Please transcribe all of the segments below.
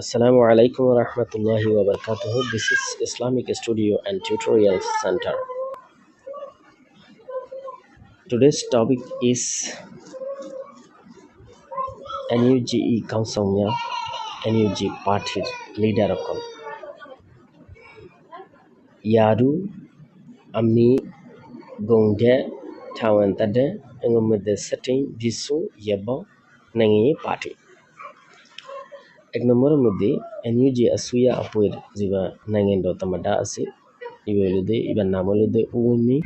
Assalamu alaikum wa rahmatullahi wa barakatuh. This is Islamic Studio and Tutorial Center. Today's topic is NUGE Councilnya NUG Party Leader Akon. Yadu Ami Gongde Tawantade Engomede setting Bisu Yebo Nangi Party. Egnomoro Mudi NUG Asuya Apuir Ziva Nangendo Tamada Asi Ibelude Iban Namolude Umi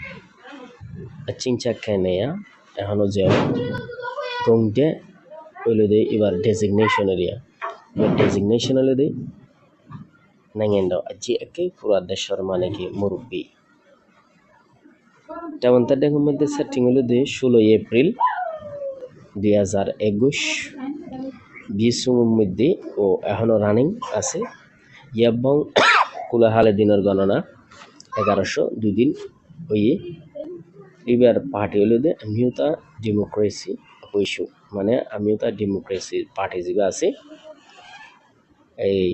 Achincha Kanea Ehano Zero Gongde Ulude Ibar designation area. Your designation ulude Nangendo Aji Ake Pura Deshar Maneki Murubi. Tawanta Dengumede setting ulude Shulo April Diazar Egush Bisumudi O Ehano running Ase Yabong Kula Hale Dinner Gonana Egarasho Dudin Oye Ibar Party ulude Muta Democracy Issue মানে আমিও তা democracy party যেগুলো আছে এই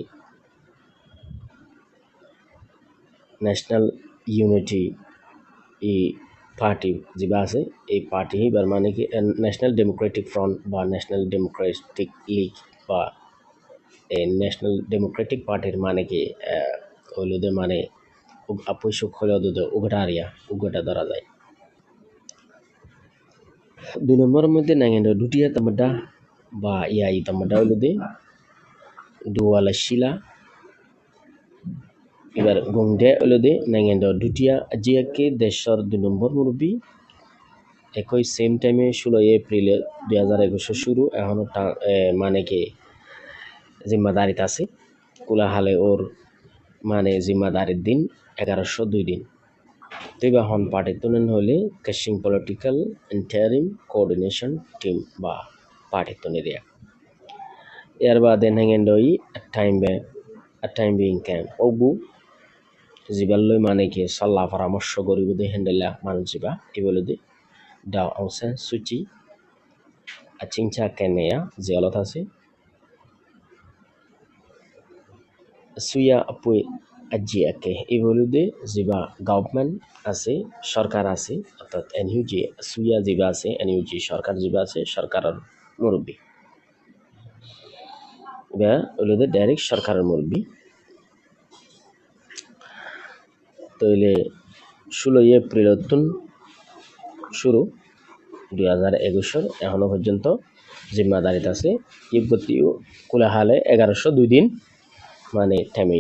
national unity party যেগুলো আছে এই party এবার মানে কি ন্যাশনাল ডেমোক্রেটিক ফ্রন্ট বা ন্যাশনাল ডেমোক্রেটিক লিগ বা ন্যাশনাল ডেমোক্রেটিক পার্টির মানে কি হলুদে মানে আপসুক হলে উগটারিয়া উগটা ধরা যায় 2 নম্বরের মধ্যে নাঙ্গেন্দ্র দুটিয়া তামডা বা ইয়াই তামডা হলুদে দুয়ালা শিলা এবার গংডে হলুদে নাঙ্গেন্দ্র দুটিয়া আজিয়াকে দেশর 2 নম্বর মুরব্বী একই সেম টাইমে 16 এপ্রিল 2021 শুরু এখনো মানে কি জিম্মাদারিতে আছে কুলাহালে ওর মানে জিম্মাদারির দিন 1102 দিন তৈবা হন পার্টি তুলেন হলে কাশিং পলিটিক্যাল ইন্টারিম কোঅর্ডিনেশন টিম বা পার্টি তুনিরিয়া এর বাদে নাঙ্গেন্ডই টাইম বিং ক্যাম্প ওবু জিবাল্লই মানে কি সাল্লা পরামর্শ গরিবদে হ্যান্ডেলা মানুষ জিবা ইবলুদে দাও অংশে সুচি আচিংচা কেনেয়া জিয়ালত আছে সুয়া আপুই আজি আকে ইবলুদে জিবা গভর্নমেন্ট আছে সরকার আছে অর্থাৎ এনইউজি সুয়া জিবা আছে এনইউজি সরকার জিবা আছে সরকারের মুরব্বী বা ওলুদে ডাইরেক্ট সরকারের মুরব্বী তইলে 16 এপ্রিল শুরু 2021 এখনো পর্যন্ত জিম্মাদারিতে আছে ইবগতিও কুলাহালে 1102 দিন মানে থেমে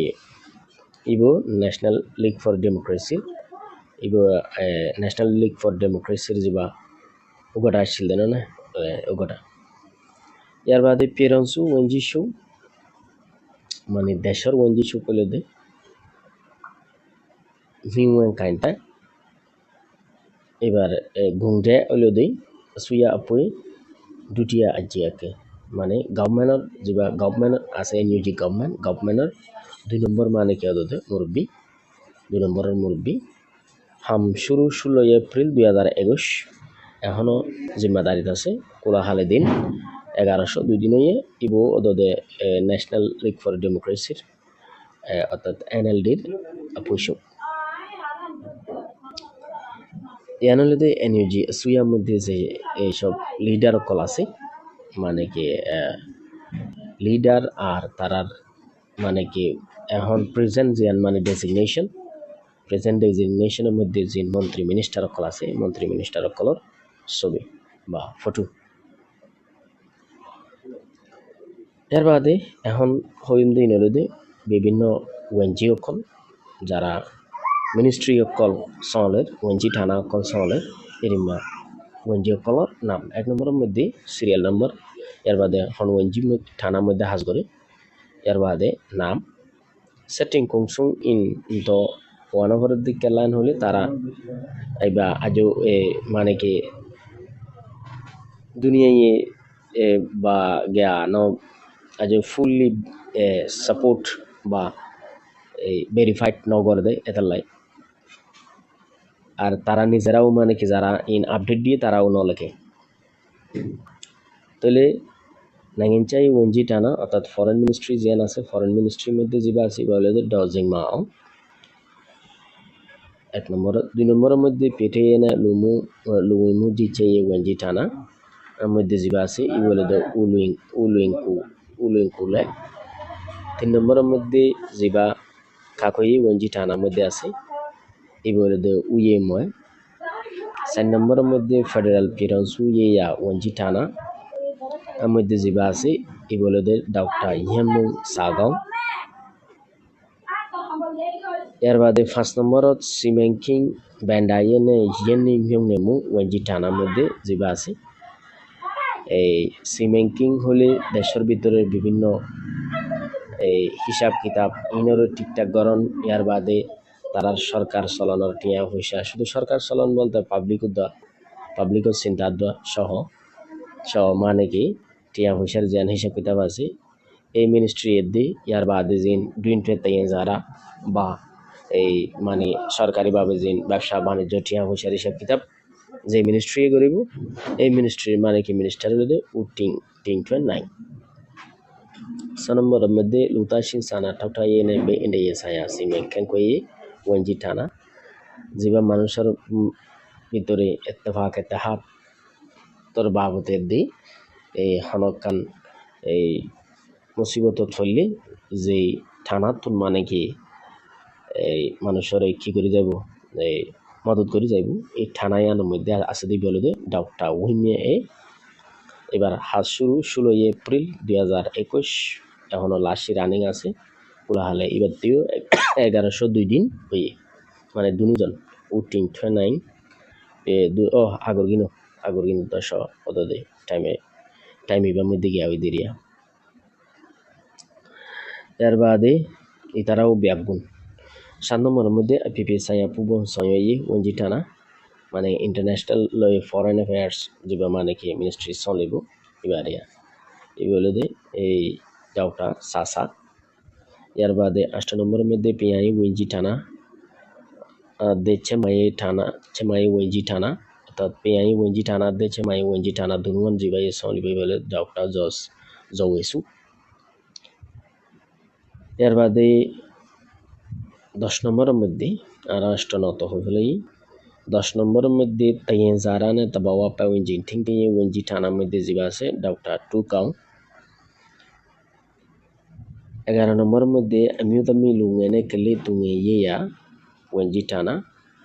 ইবো ন্যাশনাল লিগ ফর ডেমোক্রেসি ইবো ন্যাশনাল লিগ ফর ডেমোক্রেসির জিবা উগটা আসছিল দেন না উগটা ইয়ার বাদে পেরনসু ওয়েঞ্জিসু মানে দেশের ওয়েঞ্জিসু কইলে দে ভিউয়েন কাইন্টা এবার গুংডে ওলুদে সুয়া আপুই দুটিয়া আজিয়াকে মানে গভর্নমেন্টর যেবা গভর্নমেন্ট আছে নিউজি গভর্নমেন্টর 2 নম্বর মানে কি হদতে মুরব্বী 2 নম্বরের মুরব্বী হাম শুরু 16 এপ্রিল 2021 এখনো জিম্মাদারিতে আছে কোলাহালে দিন 1102 দিনে ইবো ওদে ন্যাশনাল লিগ ফর ডেমোক্রেসির অর্থাৎ এনএলডির আপসু ইয়ানলদে এনইউজি সুয়ার মধ্যে যে এইসব লিডার কল আছে মানে কি লিডার আর তারার মানে কি এখন প্রেজেন্ট যে মানে ডেজিগনেশনের মধ্যে যে মন্ত্রী মিনিস্টার কল আছে মন্ত্রী মিনিস্টার কলর ছবি বা ফটো এর বাদে এখন হইম দিন হলুদে বিভিন্ন ওএনজিও কল যারা মিনিস্ট্রি অফ কল সলের ওএনজি থানা কল সলের এরিমা ওএনজিও কলর নাম 1 নম্বরের মধ্যে সিরিয়াল নাম্বার এর বাদে এখন ওএনজি থানার মধ্যে হাজ করে এর বাদে নাম সেটিং কুংসুং ইন তো ওয়ান ওভারের দিকে লাইন হলে তারা আইবা আজও মানে কি দুনিয়ায় বা গিয়া ন আজ ফুললি সাপোর্ট বা ভেরিফাইড নগরে দেয় এটার লাই আর তারা নিজেরাও মানে কি যারা ইন আপডেট দিয়ে তারাও ন লেখে তাহলে নাইনচাই ওয়েঞ্জি টানা অর্থাৎ ফরেন মিনিস্ট্রি যেন আছে ফরেন মিনিস্ট্রির মধ্যে যিবা আছে বলে ডজিং মাও এক নম্বর দুই নম্বরের মধ্যে পেটে এনে লুমু দিচ্ছে ওয়েঞ্জি টানা এর মধ্যে যিবা আছে ই বলে উলুইংকুলে তিন নম্বরের মধ্যে যিবা কাকই ওয়েঞ্জি টানার মধ্যে আছে ই বলে উইয়ে ময় 4 নম্বরের মধ্যে ফেডারেল পিরন্সু ইয়া ওয়েঞ্জি টানা এর মধ্যে যিবা আছে ই বলে ডাক্তার ইয়ামু সাগাও এর বাদে 5 নম্বরত সিমেংকিং ব্যান্ডাইনে হিয়েনি মিউনেমু ওয়েঞ্জি টানার মধ্যে যিবা আছে এই সিমেংকিং হলে দেশের ভিতরে বিভিন্ন এই হিসাব কিতাব ইনরও ঠিকঠাক গরণ ইয়ার বাদে তারার সরকার চলনের টিয়া পয়সা শুধু সরকার চলন বলতে পাবলিকও চিন্তা সহ মানে কি টিয়া পয়সার যেন হিসাব কিতাব আছে এই মিনিস্ট্রি এদি ইয়ার বাদে জিন দুইনটে তাইয়ে যারা বা এই মানে সরকারিভাবে জিন ব্যবসা বাণিজ্য টিয়া পয়সার হিসাব কিতাব যে মিনিস্ট্রি করিব এই মিনিস্ট্রির মানে কি মিনিস্টার হলে টিং 9 নম্বরের মধ্যে লুতাশিন সানা ঠাউটা এনে বে ইন্ডে সায়া সিমেন কেনকই ওয়েঞ্জি টানা যেবা মানুষের ভিতরে ইত্তেফাক ইত্তেহাদ তোর বাবতে দি এই হনকান এই মুসিবত ফললে যে থানা তোর মানে কি এই মানুষের কি করে যাব এই মদত করে যাইব এই থানায়ানোর মধ্যে আছে দি বলে দে ডাউটটা উহিমিয়ে এবার হাজ শুরু 16 এপ্রিল 2021 এখনো লাশি রানিং আছে কোলাহালে এবার দিও 1102 দিন হয়ে মানে দুজন উটিং 29 আগরগিনো 10 পদে টাইম এবার মধ্যে গিয়া ওই দিরিয়া এর বাদে ইতারাও ব্যাগুন 7 নম্বরের মধ্যে পিপি সায়া পুবো সয়ই ওঞ্জি টানা মানে ইন্টারন্যাশনাল ফরেন অ্যাফেয়ার্স যেবা মানে কি মিনিস্ট্রি চলিব এবারিয়া এগুলো দে এই যাওটা সাসা এর বাদে 8 নম্বরের মধ্যে পিআই ওয়েঞ্জি টানা দে চেমাই ওয়েঞ্জি টানা অর্থাৎ পিআই ওয়েঞ্জি টানা দে চেমাই ওয়েঞ্জি টানা দুনুয়ান জিবাই চলিব বলে যাওটা জওয়েসু এর বাদে 10 নম্বরের মধ্যে রাষ্ট্রনত হইলে 10 নম্বরের মধ্যে তাইয়ে জারানে তাবাওয়া পাওয়েঞ্জি ঠিংটি ওয়েঞ্জি টানার মধ্যে জিবা আছে ডাক্তার টুকাও 11 নম্বরের মধ্যে আমিও তামি লুঙেনে কেলে তুঙে ইয়া ওয়েঞ্জি টানা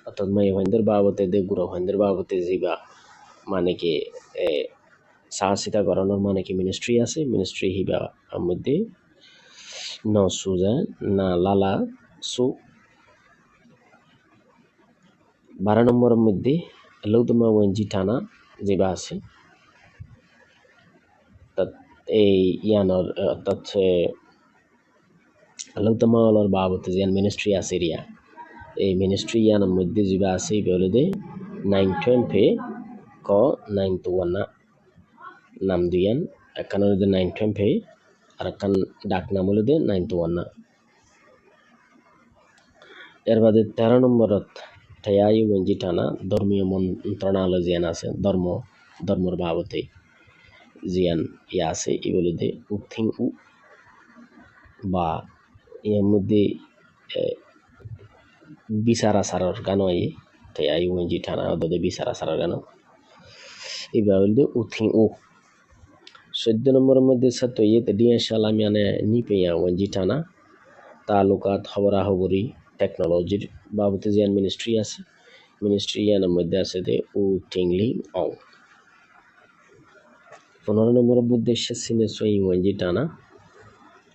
অর্থাৎ মাই হইন্দের বাবতে দে গুরু হইন্দের বাবতে জিবা মানে কি সাহসিতা করানোর মানে কি মিনিস্ট্রি আছে মিনিস্ট্রি হিবা মধ্যে সুজা না লালা সু 12 নম্বরের মধ্যে লৌতমা ওয়েঞ্জি টানা যেবা আছে এই ইয়ানোর অর্থাৎ লৌতমা ওলার বাবতে যে মিনিস্ট্রি আছে রিয়া এই মিনিস্ট্রি ইয়ানোর মধ্যে যেবা আছে বলে দে 920 ক 921 নাম দুইয়ান একখানের মধ্যে 920 আর একখান ডাক নাম হলে দে 921 এর বাদে 13 নম্বরত ঠাই ওয়েঞ্জি টানা ধর্মীয় মন্ত্রণালয় জিয়ান আছে ধর্মর বাবতে জিয়ান ইয়া আছে ই বলে দে উথিং বা এর মধ্যে বিচার আচারের গান ঠাই ওয়েঞ্জি টানা ওদের বিচার আচারের গান এইবার বলে দে উথিং 14 নম্বরের মধ্যে সাথে ডিয়া সালামিয়ানে নিপেয়া ওয়েঞ্জি টানা তালুকাত খবরাখবরি টেকনোলজির বাবতে যে মিনিস্ট্রি আছে মিনিস্ট্রি ইয়ানের মধ্যে আছে দে উ টিংলি অং 15 নম্বরের মধ্যে সিনে সোয়িং ওয়েঞ্জি টানা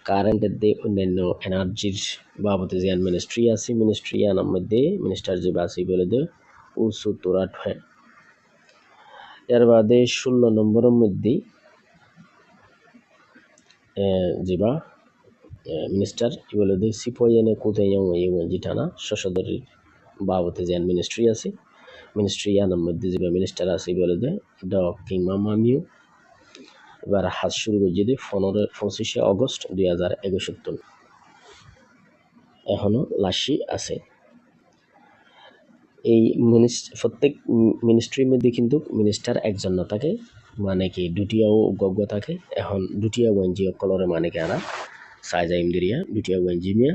কারেন্টের দে অন্যান্য এনার্জির বাবতে যে মিনিস্ট্রি আছে মিনিস্ট্রি ইয়ানের মধ্যে মিনিস্টার যে বাসি বলে দে উ সুতুরাট হয় এর বাদে 16 নম্বরের মধ্যে যেবা মিনিস্টার কি বলে দে সিপোয়েনে কোথায় ওয়েঞ্জি টানা শশদরের বাবতে যে মিনিস্ট্রি আছে মিনিস্ট্রি ইয়ানের মধ্যে যে মিনিস্টার আছে বলে দে ড কিংমা মামিও এবার হাজ শুরু করছে দে 25 অগস্ট 2021 এখনো লাশি আছে এই প্রত্যেক মিনিস্ট্রির মধ্যে কিন্তু মিনিস্টার একজন না থাকে, মানে কি দুটিয়াও গজ্ঞ থাকে। এখন দুটিয়া ওয়েঞ্জি অকলরে মানে কি আনা সাইজা ইমদিরিয়া দুটিয়া ওয়েঞ্জি মিয়া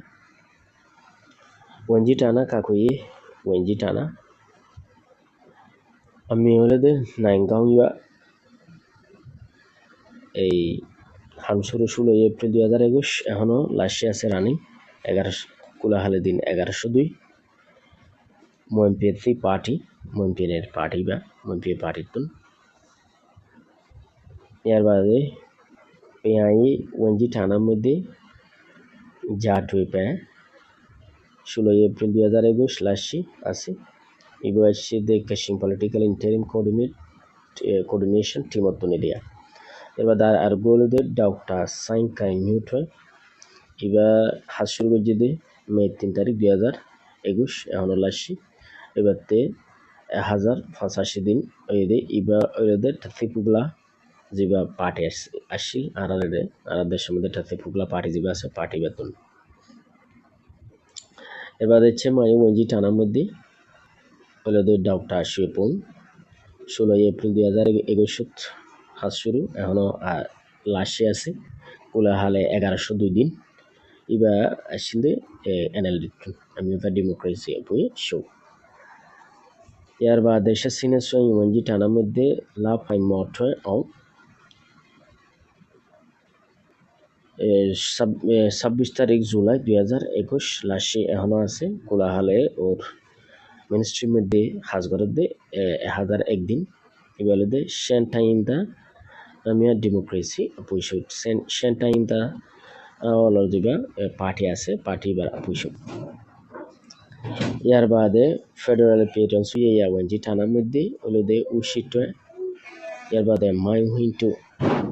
ওয়েঞ্জি টানা কাকুই ওয়েঞ্জি টানা আমি হলে দে নাইনগাঁও ইয়া এই হামসুরু 16 এপ্রিল 2021 এখনো লাশে আছে রানিং 11 কুলাহালে দিন 1102 মএমপিএতি পার্টি মএমপিএর পার্টি বা মএমপিএ পার্টিতুন ইয়ার বাদে পেয়াই ওয়েঞ্জি থানার মধ্যে জাট হয়ে পেয়ে 16 এপ্রিল 2021 লাশি আছে ইবো আসছে দে কাশিং পলিটিক্যাল ইন্টারিম কোঅর্ডিনেশন টিম অত্তনিডিয়া এবার আর গোলদের ডাউটা সাইন কাই মিউট হয় ইবা হাত শুরু করছে দে মে 3 তারিখ 2021 এখনো লাশি এবারতে 1085 দিন ওই দে ইবা ওদের ত্রিপুগলা যেবা পার্টি আসি আর দেশের মধ্যে ত্রিপুগলা পার্টি যেবা আছে পার্টি বেতন এবার হচ্ছে মাই ওয়েঞ্জি টানার মধ্যে ওদের ডাউটা আসিয়ে পৌন 16 এপ্রিল 2021 হাত শুরু এখনো লাশে আছে কোলাহালে 1102 দিন ইবা আসলে এনএল আমি ডেমোক্রেসি বই শো ইয়ার বা দেশের সিনেসন ওয়েঞ্জি টানার মধ্যে লাভ হাই মঠ হয় 26 তারিখ জুলাই 2021 লাশে এখনো আছে কোলাহালে ওর মিনিস্ট্রির মধ্যে হাজগরের দে 1001 দিন এবারে দে সেন্টাইন দা আমিয়া ডেমোক্রেসি পয়সা সেন্টাইন দা অলর দিবা পার্টি আছে পার্টি বা পয়সা ইয়ার বাদে ফেডারেল পেটন্স ইয়া ওয়েঞ্জি থানার মধ্যে হলো দে উশিট ইয়ার বাদে মাই হুইন্টু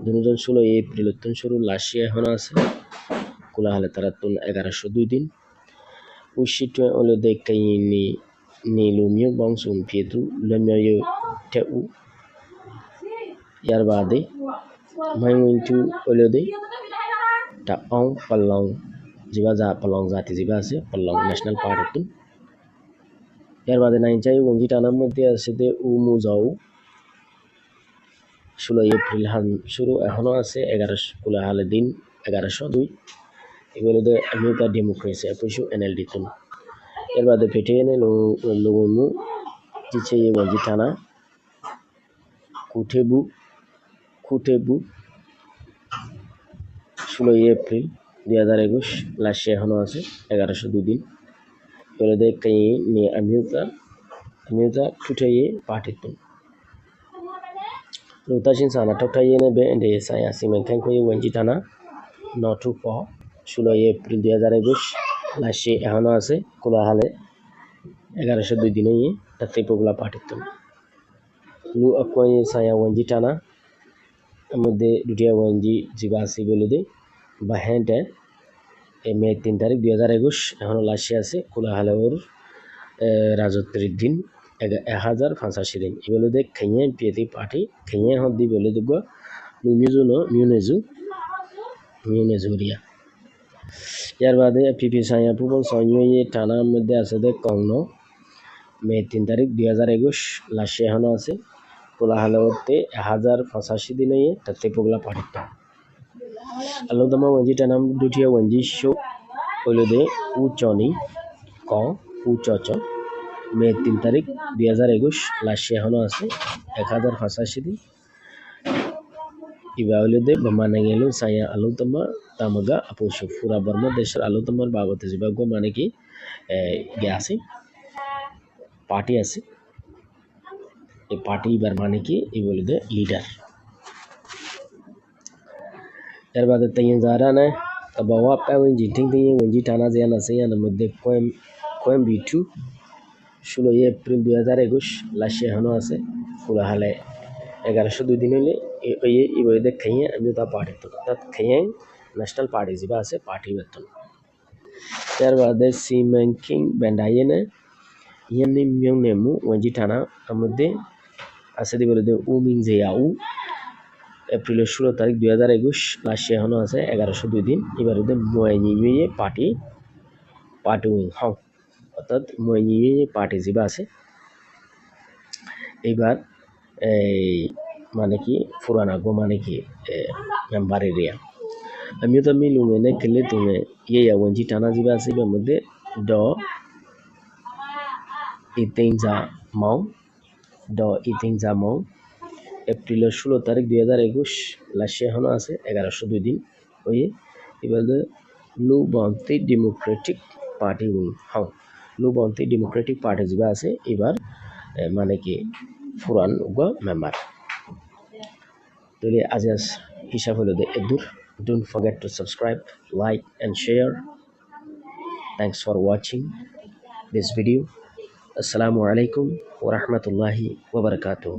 2016 এপ্রিল শুরু লাশি এখনো আছে কোলাহালে তারা তুন 1102 দিন উশিট হলো দে কাইনি ni lumio bong sun pietu lumio yo teu yar bade mai wintu olode ta ong palong jiba ja palong jati jiba ase palong national party tu yar bade nain chai wonji tanar moddhe ase de umu jau 16 April han shuru ehono ase 11 kula hale din 1102 এগুলো দে America democracy অপোসু NLD তুন এর বাদে পেটে এনে লোগমু জিছে ওয়াজি থানা কুটেবু 16 April 2021 লাশে এখনো আছে 1102 দিন এগুলো দে কাই নিয়ে আমিউতা টুটাইয়ে পাঠিতুন রুতাসিন সানা টুটাইয়ে নে বে এন্ডে সাই আসি মেনথেন কই ওয়াজি থানা নটু প 16 এপ্রিল 2021 লাশে এখনো আছে কোলাহালে 1102 দিনে তাতে পোগলা পাঠিতুন লু আকওয়াই সায়া ওয়াজি টানা মধ্যে দুটিয়া ওয়াজি জিবাসি বলে দে বা হ্যান্ডে মে 3 তারিখ 2021 এখনো লাশে আছে কোলাহালে ওর রাজত্বের দিন 1085 দিন এগুলো দে খেয়ে পিএতি পার্টি খেয়ে হদি বলে দেব মিউনেজুরিয়া ইয়ার বাদে পিপি সায়া পুবল সঞ্জয়ে টানার মধ্যে আছে দে কংন মে 3 তারিখ 2021 লাশে এখনো আছে কোলাহালে ওতে 1085 দিনে তাতে পোগলা পাঠিত আলোদমা ওয়াঞ্জি টানাম দুটিয়া ওয়াঞ্জি শো হইলো দে উচনি ক উচচ মে 3 তারিখ 2021 লাশে এখনো আছে 1085 দিন ইবা হইলো দে মানে গেল সায়া আলোদমা তামাগা আপোসু পুরা বর্মা দেশের আলোদমার বাবতে জিবাগ মানে কি গে আছে পার্টি আছে এই পার্টি এবার মানে কি এই বলে দে লিডার এর বাদে তাই যারা না বাবা পাওয়েন জিটিং দিয়ে ওজি টানা যায় না সেই এর মধ্যে কোয়েম বিটু 16 এপ্রিল 2021 লাশে এখনো আছে কোলাহালে 1102 দিন হলে এই বইতে খাইয়ে আমি তা পার্টি তো তাত খাইয়ে ন্যাশনাল পার্টি জিবা আছে পার্টি বেতন এর বাদে সিমেন কিং বেন্ডাইয়ে না ইয়ানি মিয়ং নেমু ওজি টানা মধ্যে আছে দি বলে দে উমিং জেয়াউ এপ্রিল 16 তারিখ 2021 লাশে এখনো আছে 1102 দিন এবার ওদের ময়নিয়ে পার্টি হং অর্থাৎ ময়নিয়ে পার্টি জিবা আছে এবার এই মানে কি ফুরানা গো মানে কি মেম্বার এরিয়া আমিও তো আমি লুমেনে খেলে তুমি ইয়ে ওঞ্জি টানা যাবে আছে এর মধ্যে ড ইতিংজা মাও ড ইতিংজা মাও এপ্রিলের 16 তারিখ 2021 লাশে এখনো আছে 1102 দিন ওই এবার লুবন্তি ডেমোক্রেটিক পার্টি হাও লুবন্তি ডেমোক্রেটিক পার্টি যা আছে এবার মানে কি ফুরান উগা মেম্বার তাহলে আজ হিসাব হলো যে এদুর don't forget to subscribe like and share thanks for watching this video assalamu alaikum wa rahmatullahi wa barakatuh